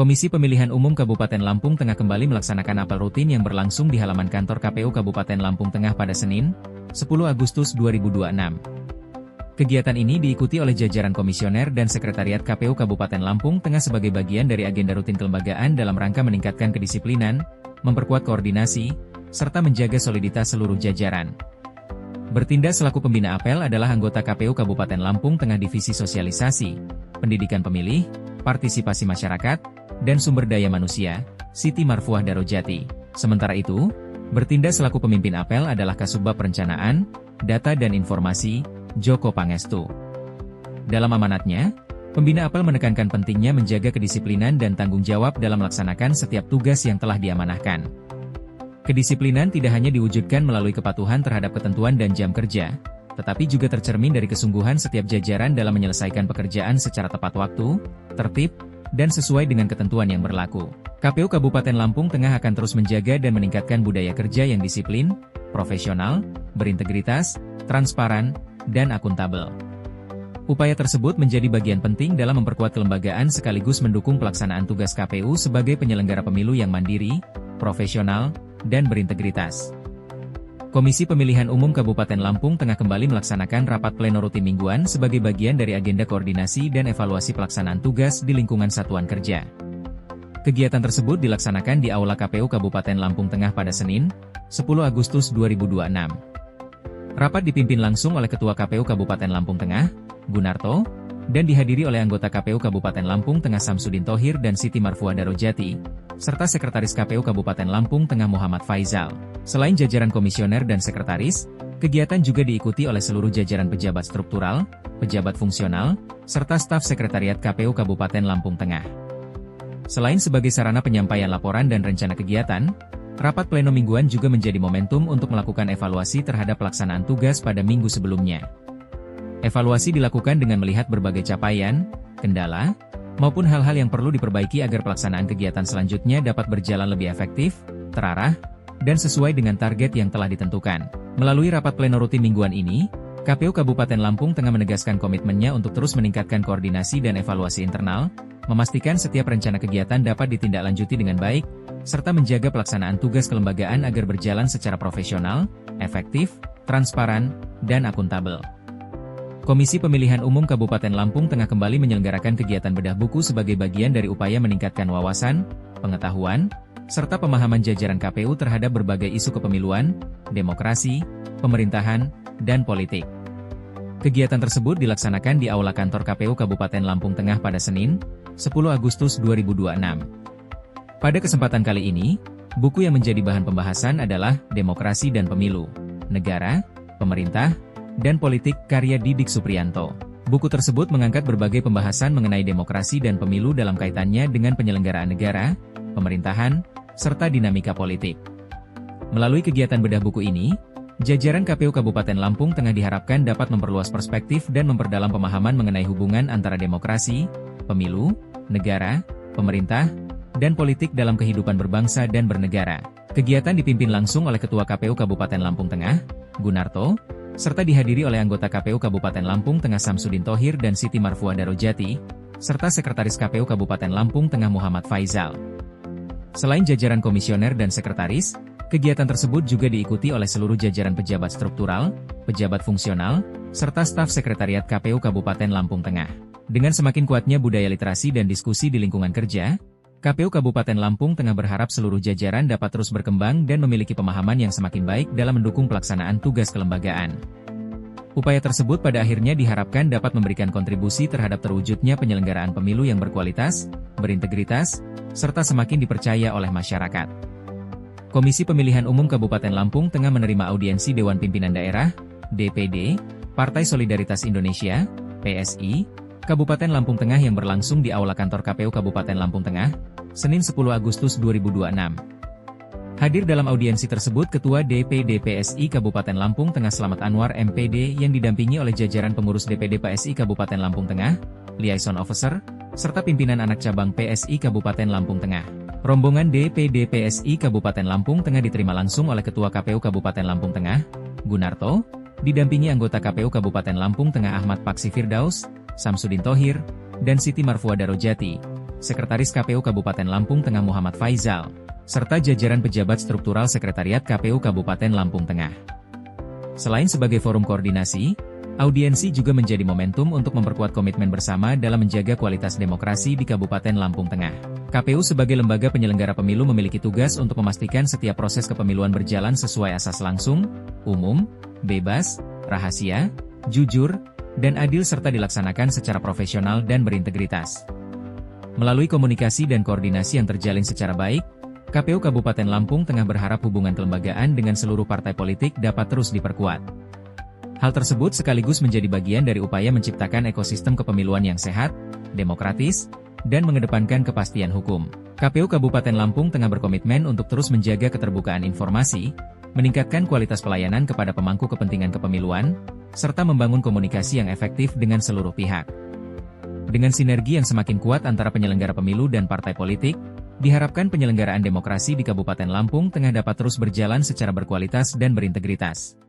Komisi Pemilihan Umum Kabupaten Lampung Tengah kembali melaksanakan apel rutin yang berlangsung di halaman kantor KPU Kabupaten Lampung Tengah pada Senin, 10 Agustus 2026. Kegiatan ini diikuti oleh jajaran komisioner dan sekretariat KPU Kabupaten Lampung Tengah sebagai bagian dari agenda rutin kelembagaan dalam rangka meningkatkan kedisiplinan, memperkuat koordinasi, serta menjaga soliditas seluruh jajaran. Bertindak selaku pembina apel adalah anggota KPU Kabupaten Lampung Tengah Divisi Sosialisasi, Pendidikan Pemilih, Partisipasi Masyarakat, dan Sumber Daya Manusia, Siti Marfuah Darojati. Sementara itu, bertindak selaku pemimpin apel adalah Kasubag Perencanaan, Data dan Informasi, Joko Pangestu. Dalam amanatnya, pembina apel menekankan pentingnya menjaga kedisiplinan dan tanggung jawab dalam melaksanakan setiap tugas yang telah diamanahkan. Kedisiplinan tidak hanya diwujudkan melalui kepatuhan terhadap ketentuan dan jam kerja, tetapi juga tercermin dari kesungguhan setiap jajaran dalam menyelesaikan pekerjaan secara tepat waktu, tertib, dan sesuai dengan ketentuan yang berlaku. KPU Kabupaten Lampung Tengah akan terus menjaga dan meningkatkan budaya kerja yang disiplin, profesional, berintegritas, transparan, dan akuntabel. Upaya tersebut menjadi bagian penting dalam memperkuat kelembagaan sekaligus mendukung pelaksanaan tugas KPU sebagai penyelenggara pemilu yang mandiri, profesional, dan berintegritas. Komisi Pemilihan Umum Kabupaten Lampung Tengah kembali melaksanakan rapat pleno rutin mingguan sebagai bagian dari agenda koordinasi dan evaluasi pelaksanaan tugas di lingkungan satuan kerja. Kegiatan tersebut dilaksanakan di Aula KPU Kabupaten Lampung Tengah pada Senin, 10 Agustus 2026. Rapat dipimpin langsung oleh Ketua KPU Kabupaten Lampung Tengah, Gunarto, dan dihadiri oleh anggota KPU Kabupaten Lampung Tengah Samsudin Thohir dan Siti Marfuah Darojati, serta Sekretaris KPU Kabupaten Lampung Tengah Muhammad Faizal. Selain jajaran komisioner dan sekretaris, kegiatan juga diikuti oleh seluruh jajaran pejabat struktural, pejabat fungsional, serta staf sekretariat KPU Kabupaten Lampung Tengah. Selain sebagai sarana penyampaian laporan dan rencana kegiatan, rapat pleno mingguan juga menjadi momentum untuk melakukan evaluasi terhadap pelaksanaan tugas pada minggu sebelumnya. Evaluasi dilakukan dengan melihat berbagai capaian, kendala, maupun hal-hal yang perlu diperbaiki agar pelaksanaan kegiatan selanjutnya dapat berjalan lebih efektif, terarah, dan sesuai dengan target yang telah ditentukan. Melalui rapat pleno rutin mingguan ini, KPU Kabupaten Lampung Tengah menegaskan komitmennya untuk terus meningkatkan koordinasi dan evaluasi internal, memastikan setiap rencana kegiatan dapat ditindaklanjuti dengan baik, serta menjaga pelaksanaan tugas kelembagaan agar berjalan secara profesional, efektif, transparan, dan akuntabel. Komisi Pemilihan Umum Kabupaten Lampung Tengah kembali menyelenggarakan kegiatan bedah buku sebagai bagian dari upaya meningkatkan wawasan, pengetahuan, serta pemahaman jajaran KPU terhadap berbagai isu kepemiluan, demokrasi, pemerintahan, dan politik. Kegiatan tersebut dilaksanakan di Aula Kantor KPU Kabupaten Lampung Tengah pada Senin, 10 Agustus 2026. Pada kesempatan kali ini, buku yang menjadi bahan pembahasan adalah Demokrasi dan Pemilu, Negara, Pemerintah, dan Politik karya Didik Supriyanto. Buku tersebut mengangkat berbagai pembahasan mengenai demokrasi dan pemilu dalam kaitannya dengan penyelenggaraan negara, pemerintahan, serta dinamika politik. Melalui kegiatan bedah buku ini, jajaran KPU Kabupaten Lampung Tengah diharapkan dapat memperluas perspektif dan memperdalam pemahaman mengenai hubungan antara demokrasi, pemilu, negara, pemerintah, dan politik dalam kehidupan berbangsa dan bernegara. Kegiatan dipimpin langsung oleh Ketua KPU Kabupaten Lampung Tengah, Gunarto, serta dihadiri oleh anggota KPU Kabupaten Lampung Tengah Samsudin Thohir dan Siti Marfuah Darojati, serta Sekretaris KPU Kabupaten Lampung Tengah Muhammad Faizal. Selain jajaran komisioner dan sekretaris, kegiatan tersebut juga diikuti oleh seluruh jajaran pejabat struktural, pejabat fungsional, serta staf sekretariat KPU Kabupaten Lampung Tengah. Dengan semakin kuatnya budaya literasi dan diskusi di lingkungan kerja, KPU Kabupaten Lampung Tengah berharap seluruh jajaran dapat terus berkembang dan memiliki pemahaman yang semakin baik dalam mendukung pelaksanaan tugas kelembagaan. Upaya tersebut pada akhirnya diharapkan dapat memberikan kontribusi terhadap terwujudnya penyelenggaraan pemilu yang berkualitas, berintegritas, serta semakin dipercaya oleh masyarakat. Komisi Pemilihan Umum Kabupaten Lampung Tengah menerima audiensi Dewan Pimpinan Daerah, DPD, Partai Solidaritas Indonesia, PSI, Kabupaten Lampung Tengah yang berlangsung di Aula Kantor KPU Kabupaten Lampung Tengah, Senin 10 Agustus 2026. Hadir dalam audiensi tersebut Ketua DPD PSI Kabupaten Lampung Tengah Slamet Anwar MPD yang didampingi oleh jajaran pengurus DPD PSI Kabupaten Lampung Tengah, Liaison Officer, serta pimpinan anak cabang PSI Kabupaten Lampung Tengah. Rombongan DPD PSI Kabupaten Lampung Tengah diterima langsung oleh Ketua KPU Kabupaten Lampung Tengah, Gunarto, didampingi anggota KPU Kabupaten Lampung Tengah Ahmad Paksi Firdaus, Samsudin Thohir, dan Siti Marfuah Darojati, Sekretaris KPU Kabupaten Lampung Tengah Muhammad Faizal, serta jajaran pejabat struktural Sekretariat KPU Kabupaten Lampung Tengah. Selain sebagai forum koordinasi, audiensi juga menjadi momentum untuk memperkuat komitmen bersama dalam menjaga kualitas demokrasi di Kabupaten Lampung Tengah. KPU sebagai lembaga penyelenggara pemilu memiliki tugas untuk memastikan setiap proses kepemiluan berjalan sesuai asas langsung, umum, bebas, rahasia, jujur, dan adil serta dilaksanakan secara profesional dan berintegritas. Melalui komunikasi dan koordinasi yang terjalin secara baik, KPU Kabupaten Lampung Tengah berharap hubungan kelembagaan dengan seluruh partai politik dapat terus diperkuat. Hal tersebut sekaligus menjadi bagian dari upaya menciptakan ekosistem kepemiluan yang sehat, demokratis, dan mengedepankan kepastian hukum. KPU Kabupaten Lampung Tengah berkomitmen untuk terus menjaga keterbukaan informasi, meningkatkan kualitas pelayanan kepada pemangku kepentingan kepemiluan, serta membangun komunikasi yang efektif dengan seluruh pihak. Dengan sinergi yang semakin kuat antara penyelenggara pemilu dan partai politik, diharapkan penyelenggaraan demokrasi di Kabupaten Lampung Tengah dapat terus berjalan secara berkualitas dan berintegritas.